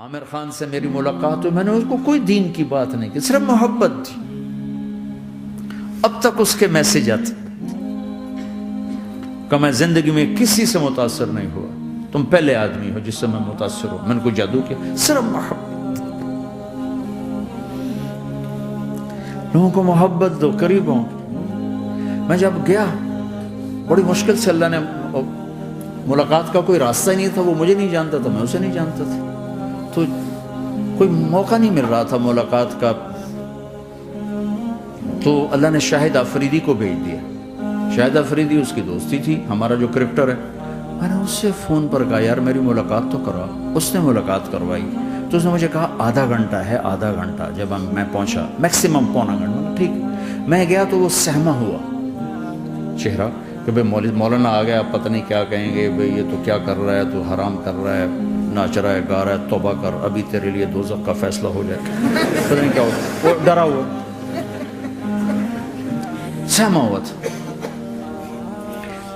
عامر خان سے میری ملاقات ہوئی، میں نے اس کو کوئی دین کی بات نہیں کی، صرف محبت تھی۔ اب تک اس کے میسج آتے کہ میں زندگی میں کسی سے متاثر نہیں ہوا، تم پہلے آدمی ہو جس سے میں متاثر ہوں۔ میں نے کوئی جادو کیا، صرف محبت۔ لوگوں کو محبت دو، قریب ہوں۔ میں جب گیا بڑی مشکل سے اللہ نے، ملاقات کا کوئی راستہ ہی نہیں تھا، وہ مجھے نہیں جانتا تھا، میں اسے نہیں جانتا تھا، تو کوئی موقع نہیں مل رہا تھا ملاقات کا۔ تو اللہ نے شاہد آفریدی کو بھیج دیا۔ شاہد آفریدی اس کی دوستی تھی، ہمارا جو کرکٹر ہے۔ میں نے اس سے فون پر کہا یار میری ملاقات تو کرا۔ اس نے ملاقات کروائی تو اس نے مجھے کہا آدھا گھنٹہ ہے، آدھا گھنٹہ۔ جب میں پہنچا میکسیمم پونا گھنٹہ، ٹھیک۔ میں گیا تو وہ سہما ہوا چہرہ کہ بھئی مولانا آ گیا، پتہ نہیں کیا کہیں گے، بھئی یہ تو کیا کر رہا ہے، تو حرام کر رہا ہے، ناچ رہا ہے، گا رہا ہے، توبہ کر، ابھی تیرے لیے دوزخ کا فیصلہ ہو جائے، پتہ نہیں کیا ہو۔ وہ ڈرا ہوا سہما ہوا تھا۔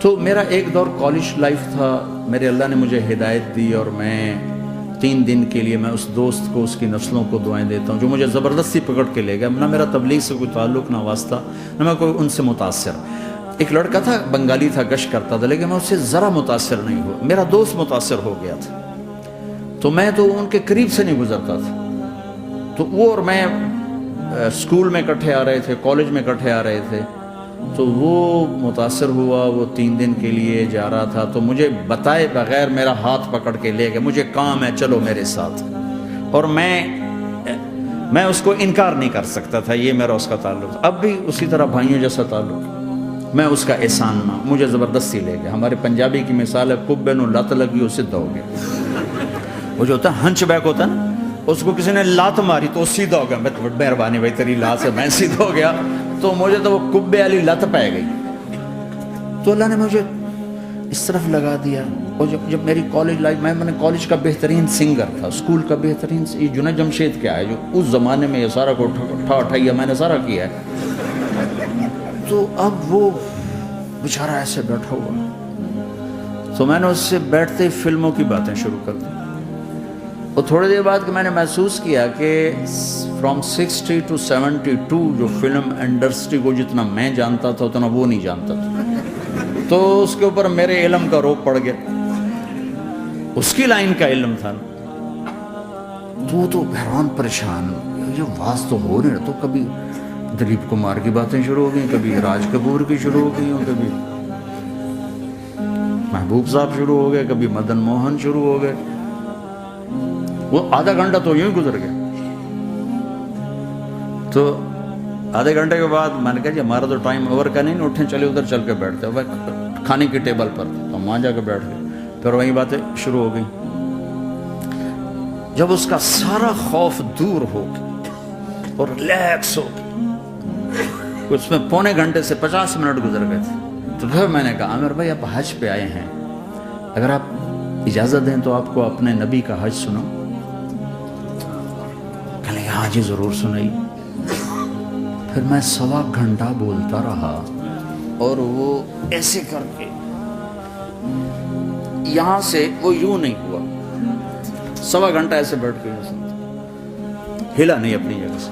تو میرا ایک دور کالج لائف تھا، میرے اللہ نے مجھے ہدایت دی، اور میں 3 دن کے لیے میں اس دوست کو، اس کی نسلوں کو دعائیں دیتا ہوں جو مجھے زبردستی پکڑ کے لے گیا۔ نہ میرا تبلیغ سے کوئی تعلق، نہ واسطہ، نہ میں کوئی ان سے متاثر۔ ایک لڑکا تھا، بنگالی تھا، گشت کرتا تھا، لیکن میں اس سے ذرا متاثر نہیں ہوا۔ میرا دوست متاثر ہو گیا تھا، تو میں تو ان کے قریب سے نہیں گزرتا تھا۔ تو وہ اور میں اسکول میں اکٹھے آ رہے تھے، کالج میں اکٹھے آ رہے تھے، تو وہ متاثر ہوا، وہ 3 دن کے لیے جا رہا تھا، تو مجھے بتائے بغیر میرا ہاتھ پکڑ کے لے گیا، مجھے کام ہے چلو میرے ساتھ۔ اور میں اس کو انکار نہیں کر سکتا تھا، یہ میرا اس کا تعلق تھا۔ اب بھی اسی طرح بھائیوں جیسا تعلق، میں اس کا احسان ماں، مجھے زبردستی لے گیا۔ ہمارے پنجابی کی مثال ہے، کبے نو لت لگی اسے دو گیا۔ وہ جو ہوتا ہے ہنچ بیک ہوتا ہے نا، اس کو کسی نے لات ماری تو سیدھا ہو گیا۔ مہربانی بھائی تیری لات سے میں سیدھا ہو گیا، تو مجھے تو وہ کبے والی لت پہ گئی۔ تو اللہ نے مجھے اس طرف لگا دیا۔ اور جب میری کالج لائف، میں نے کالج کا بہترین سنگر تھا، اسکول کا بہترین، یہ جنید جمشید کیا ہے جو اس زمانے میں یہ سارا کو اٹھایا میں نے سارا کیا ہے۔ تو اب وہ بیچارہ ایسے بیٹھا ہوا، تو میں نے اس سے بیٹھتے ہی فلموں کی باتیں شروع کر دی۔ اور تھوڑی دیر بعد کہ میں نے محسوس کیا کہ فرام 60 to 72 جو فلم انڈسٹری کو جتنا میں جانتا تھا اتنا وہ نہیں جانتا تھا۔ تو اس کے اوپر میرے علم کا روپ پڑ گیا، اس کی لائن کا علم تھا، تو وہ تو حیران پریشان، یہ واز تو ہو نہیں رہا۔ تو کبھی دلیپ کمار کی باتیں شروع ہو گئیں، کبھی راج کپور کی شروع ہو گئی، کبھی محبوب صاحب شروع ہو گئے، کبھی مدن موہن شروع ہو گئے۔ وہ آدھا گھنٹہ تو یوں ہی گزر گیا۔ تو آدھے گھنٹے کے بعد میں نے کہا جی ہمارا تو ٹائم اوور کا نہیں، اٹھیں چلے ادھر چل کے بیٹھتے ہیں کھانے کی ٹیبل پر، تو وہاں جا کے بیٹھ گئے۔ پھر وہی باتیں شروع ہو گئیں۔ جب اس کا سارا خوف دور ہو گیا اور ریلیکس ہو گیا، اس میں پونے گھنٹے سے 50 منٹ گزر گئے تھے، تو پھر میں نے کہا عامر بھائی آپ حج پہ آئے ہیں، اگر آپ اجازت دیں تو آپ کو اپنے نبی کا حج سنو۔ کہنے ہاں جی ضرور سنائی۔ پھر میں 1.25 گھنٹہ بولتا رہا، اور وہ ایسے کر کے یہاں سے وہ یوں نہیں ہوا، 1.25 گھنٹہ ایسے بیٹھ کے ہلا نہیں اپنی جگہ سے۔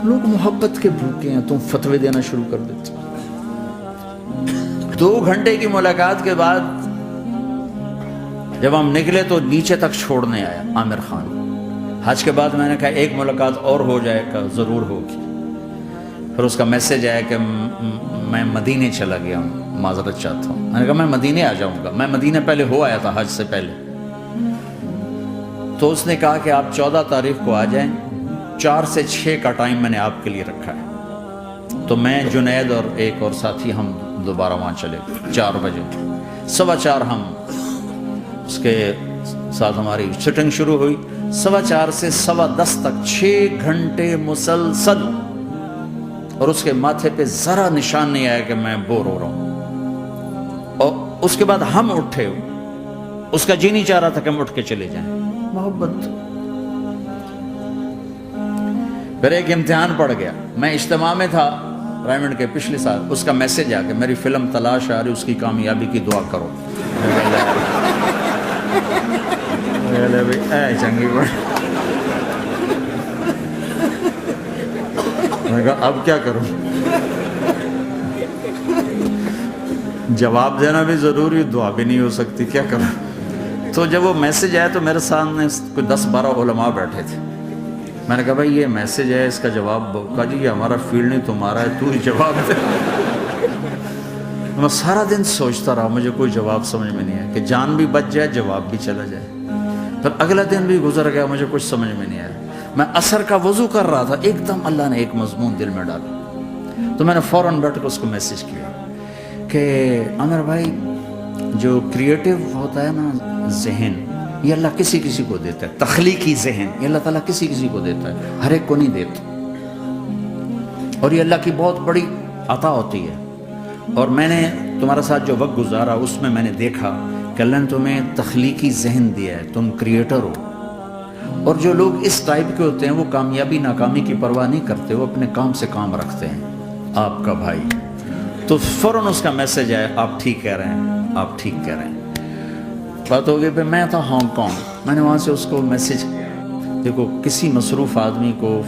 لوگ محبت کے بھوکے ہیں، تم فتوے دینا شروع کر دیتے۔ 2 گھنٹے کی ملاقات کے بعد جب ہم نکلے تو نیچے تک چھوڑنے آیا عامر خان۔ حج کے بعد میں نے کہا ایک ملاقات اور ہو جائے گا، ضرور ہوگی۔ پھر اس کا میسج آیا کہ میں مدینے چلا گیا ہوں، معذرت چاہتا ہوں۔ میں نے کہا میں مدینے آ جاؤں گا، میں مدینے پہلے ہو آیا تھا حج سے پہلے۔ تو اس نے کہا کہ آپ 14 تاریخ کو آ جائیں، 4 سے 6 کا ٹائم میں نے آپ کے لیے رکھا ہے۔ تو میں جنید اور ایک اور ساتھی ہم دوبارہ وہاں چلے گئے 4 بجے، 4:15 ہم اس کے ساتھ ہماری سٹنگ شروع ہوئی۔ 4:15 سے 10:15 تک 6 گھنٹے مسلسل، اور اس کے ماتھے پہ ذرا نشان نہیں آیا کہ میں بور ہو رہا ہوں۔ اور اس کے بعد ہم اٹھے، اس کا جی نہیں چاہ رہا تھا کہ ہم اٹھ کے چلے جائیں۔ محبت۔ پھر ایک امتحان پڑ گیا، میں اجتماع میں تھا رائمنڈ کے پچھلے سال، اس کا میسج آ کہ میری فلم تلاش آ رہی، اس کی کامیابی کی دعا کرو۔ لے بھائی اے چنگی بڑی. میں نے کہا اب کیا کروں؟ جواب دینا بھی ضروری، دعا بھی نہیں ہو سکتی، کیا کروں؟ تو جب وہ میسج آیا تو میرے سامنے کوئی 10-12 علماء بیٹھے تھے. میں نے کہا بھائی یہ میسج ہے، اس کا جواب دو. کہا جی یہ ہمارا فیلڈ نہیں، تمہارا ہے، تو ہی جواب دے. میں سارا دن سوچتا رہا، مجھے کوئی جواب سمجھ میں نہیں آیا کہ جان بھی بچ جائے، جواب بھی چلا جائے. پھر اگلا دن بھی گزر گیا، مجھے کچھ سمجھ میں نہیں آیا. میں عصر کا وضو کر رہا تھا، ایک دم اللہ نے ایک مضمون دل میں ڈالا. تو میں نے فوراً بیٹھ کے اس کو میسج کیا کہ عامر بھائی، جو کریٹو ہوتا ہے نا ذہن، یہ اللہ کسی کسی کو دیتا ہے. تخلیقی ذہن یہ اللہ تعالیٰ کسی کسی کو دیتا ہے، ہر ایک کو نہیں دیتا. اور یہ اللہ کی بہت بڑی عطا ہوتی ہے. اور میں نے تمہارے ساتھ جو وقت گزارا اس میں میں نے دیکھا کہ اللہ نے تمہیں تخلیقی ذہن دیا ہے، تم کریٹر ہو. اور جو لوگ اس ٹائپ کے ہوتے ہیں وہ کامیابی ناکامی کی پرواہ نہیں کرتے، وہ اپنے کام سے کام رکھتے ہیں. آپ کا بھائی تو فوراً اس کا میسج آیا، آپ ٹھیک کہہ رہے ہیں، آپ ٹھیک کہہ رہے ہیں. بات ہو گئی. پھر میں تھا ہانگ کانگ، میں نے وہاں سے اس کو میسج کیا. دیکھو کسی مصروف آدمی کو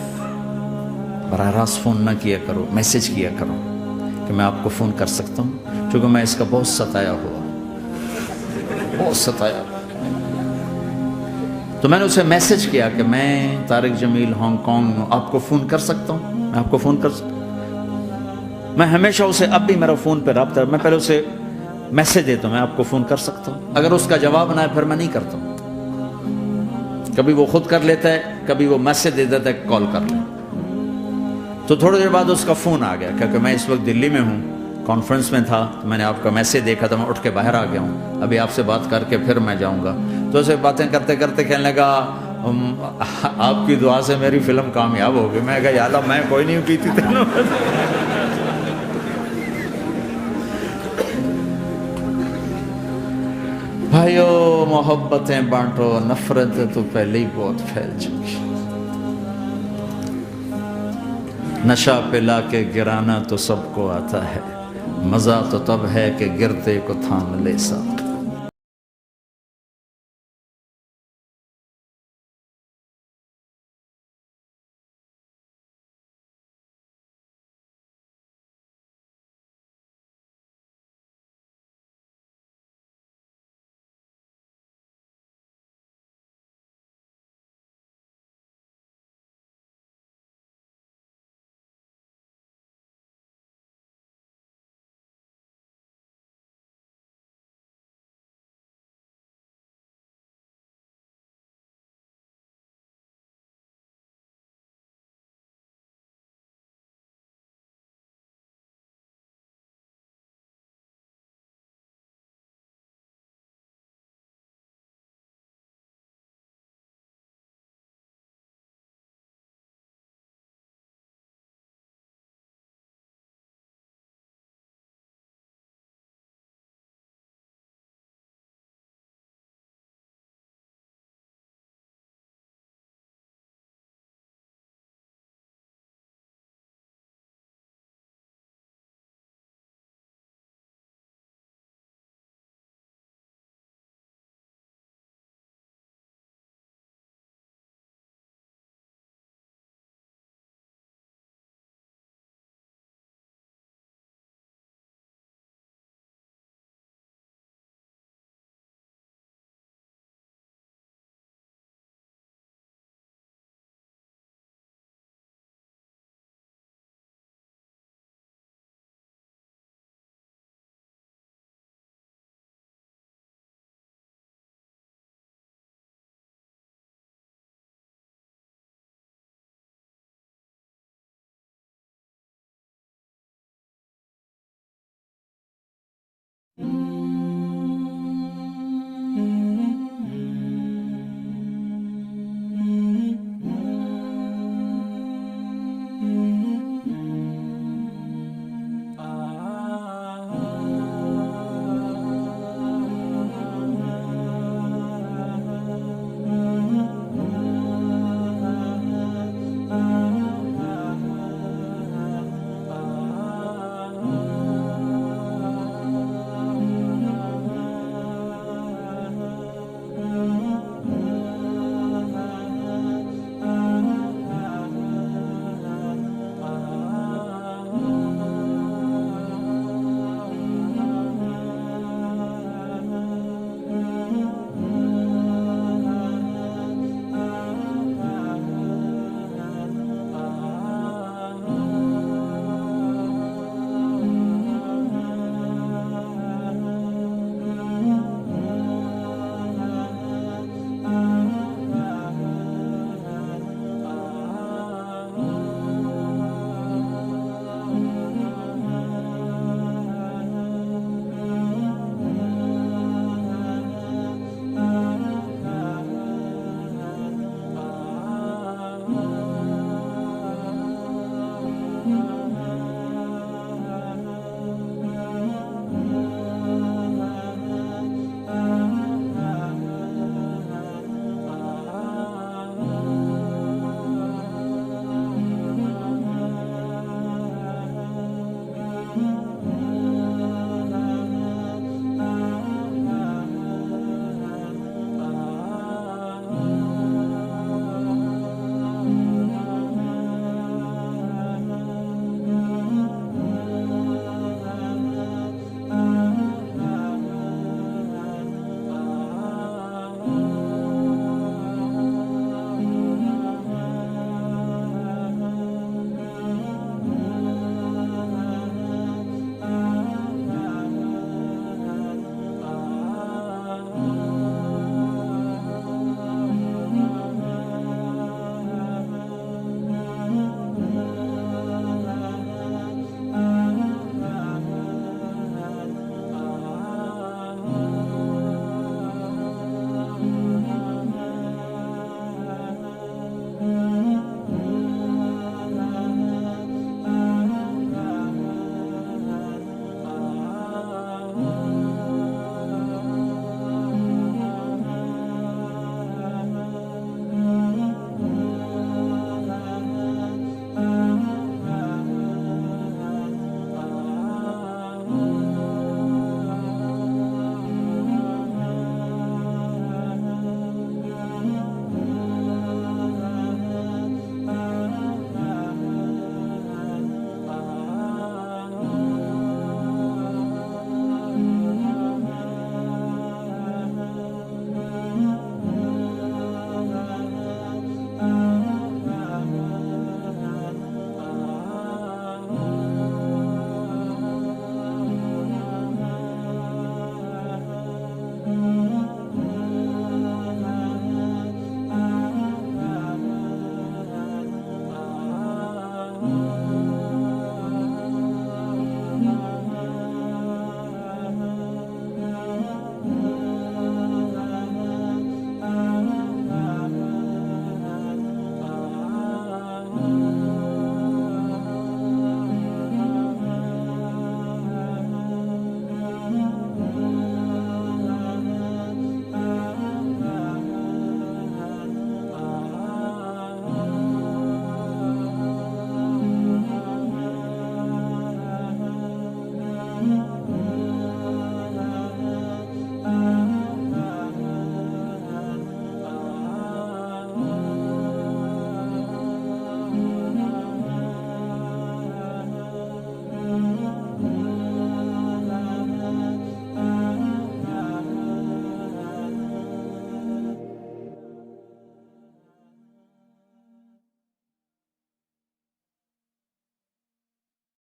براہ راست فون نہ کیا کرو، میسج کیا کرو کہ میں آپ کو فون کر سکتا ہوں، چونکہ میں اس کا بہت ستایا ہوا، بہت ستایا. تو میں نے اسے میسج کیا کہ میں طارق جمیل ہانگ کانگ میں آپ کو فون کر سکتا ہوں، میں آپ کو فون کر سکتا ہوں. میں ہمیشہ اسے، اب بھی میرا فون پہ رابطہ ہے، میں پہلے اسے میسج دیتا ہوں میں آپ کو فون کر سکتا ہوں. اگر اس کا جواب نہ ہے پھر میں نہیں کرتا ہوں. کبھی وہ خود کر لیتا ہے، کبھی وہ میسج دے دیتا ہے کال کر لیں. تو تھوڑی دیر بعد اس کا فون آ گیا کیونکہ میں اس وقت دلی میں ہوں، کانفرنس میں تھا. تو میں نے آپ کا میسج دیکھا تھا، میں اٹھ کے باہر آ گیا ہوں، ابھی آپ سے بات کر کے پھر میں جاؤں گا. تو اسے باتیں کرتے کرتے کہنے لگا آپ کی دعا سے میری فلم کامیاب ہو گئی. میں کہا یا اللہ میں کوئی نہیں کی تھی تینوں. بھائیو محبتیں بانٹو، نفرت تو پہلے ہی بہت پھیل چکی. نشہ پلا کے گرانا تو سب کو آتا ہے، مزہ تو تب ہے کہ گرتے کو تھام لے ساتھ.